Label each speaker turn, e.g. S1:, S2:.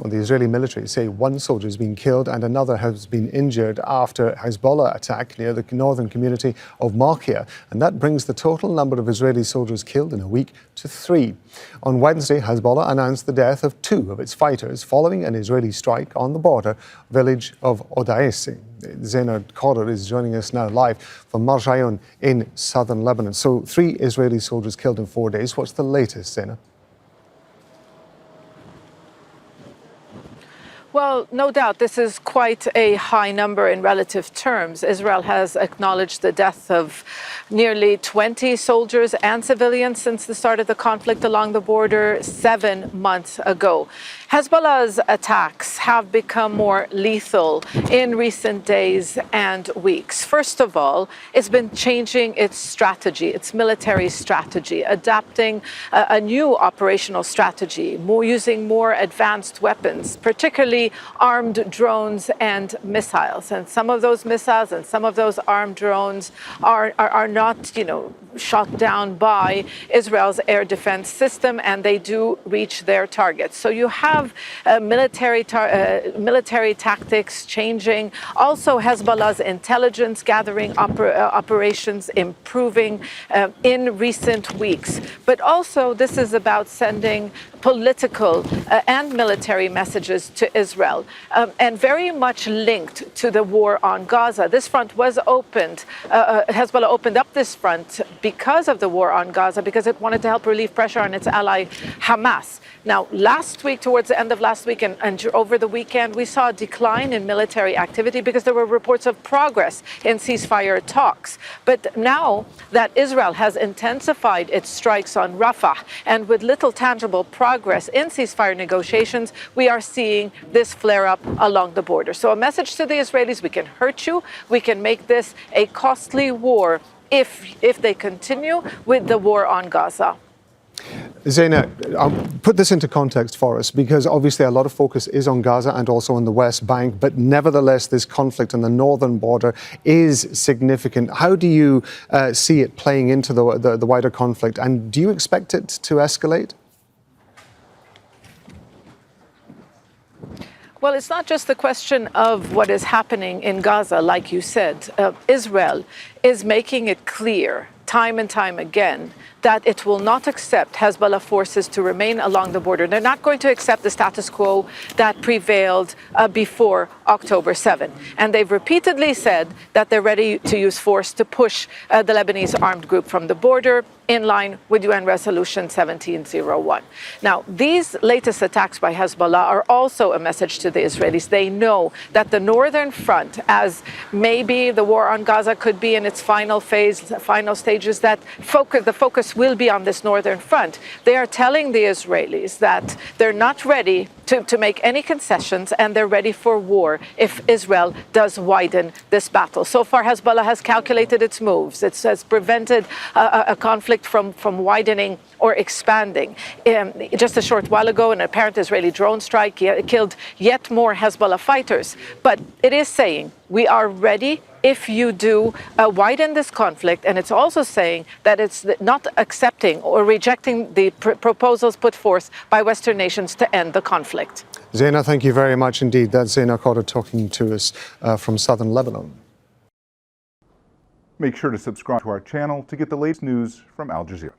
S1: Well, the Israeli military say one soldier has been killed and another has been injured after Hezbollah attack near the northern community of Malkia. And that brings the total number of Israeli soldiers killed in a week to 3. On Wednesday, Hezbollah announced the death of 2 of its fighters following an Israeli strike on the border village of Odaisi. Zeina Khodr is joining us now live from Marjayoun in southern Lebanon. So 3 Israeli soldiers killed in 4 days. What's the latest, Zeina?
S2: Well, no doubt this is quite a high number in relative terms. Israel has acknowledged the death of nearly 20 soldiers and civilians since the start of the conflict along the border 7 months ago. Hezbollah's attacks have become more lethal in recent days and weeks. First of all, it's been changing its strategy, its military strategy, adapting a new operational strategy, using more advanced weapons, particularly armed drones and missiles. And some of those missiles and some of those armed drones are not, shot down by Israel's air defense system, and they do reach their targets. So you have military tactics changing. Also, Hezbollah's intelligence gathering operations improving in recent weeks. But also, this is about sending political and military messages to Israel, and very much linked to the war on Gaza. This front was opened, Hezbollah opened up this front because of the war on Gaza, because it wanted to help relieve pressure on its ally Hamas. Now, last week, towards the end of last week and over the weekend, we saw a decline in military activity because there were reports of progress in ceasefire talks. But now that Israel has intensified its strikes on Rafah, and with little tangible progress in ceasefire negotiations, we are seeing this flare up along the border. So a message to the Israelis: we can hurt you, we can make this a costly war if they continue with the war on Gaza.
S1: Zeina, put this into context for us, because obviously a lot of focus is on Gaza and also on the West Bank, but nevertheless this conflict on the northern border is significant. How do you see it playing into the wider conflict, and do you expect it to escalate?
S2: Well, it's not just the question of what is happening in Gaza, like you said. Israel is making it clear time and time again that it will not accept Hezbollah forces to remain along the border. They're not going to accept the status quo that prevailed before October 7. And they've repeatedly said that they're ready to use force to push the Lebanese armed group from the border, in line with UN Resolution 1701. Now, these latest attacks by Hezbollah are also a message to the Israelis. They know that the northern front, as maybe the war on Gaza could be in its final phase, final stages, that the focus will be on this northern front. They are telling the Israelis that they're not ready to make any concessions, and they're ready for war if Israel does widen this battle. So far, Hezbollah has calculated its moves. It has prevented a conflict from widening or expanding. Just a short while ago, an apparent Israeli drone strike killed yet more Hezbollah fighters. But it is saying, we are ready if you do widen this conflict. And it's also saying that it's not accepting or rejecting the proposals put forth by Western nations to end the conflict.
S1: Zeina, thank you very much indeed. That's Zeina Khodr talking to us from southern Lebanon.
S3: Make sure to subscribe to our channel to get the latest news from Al Jazeera.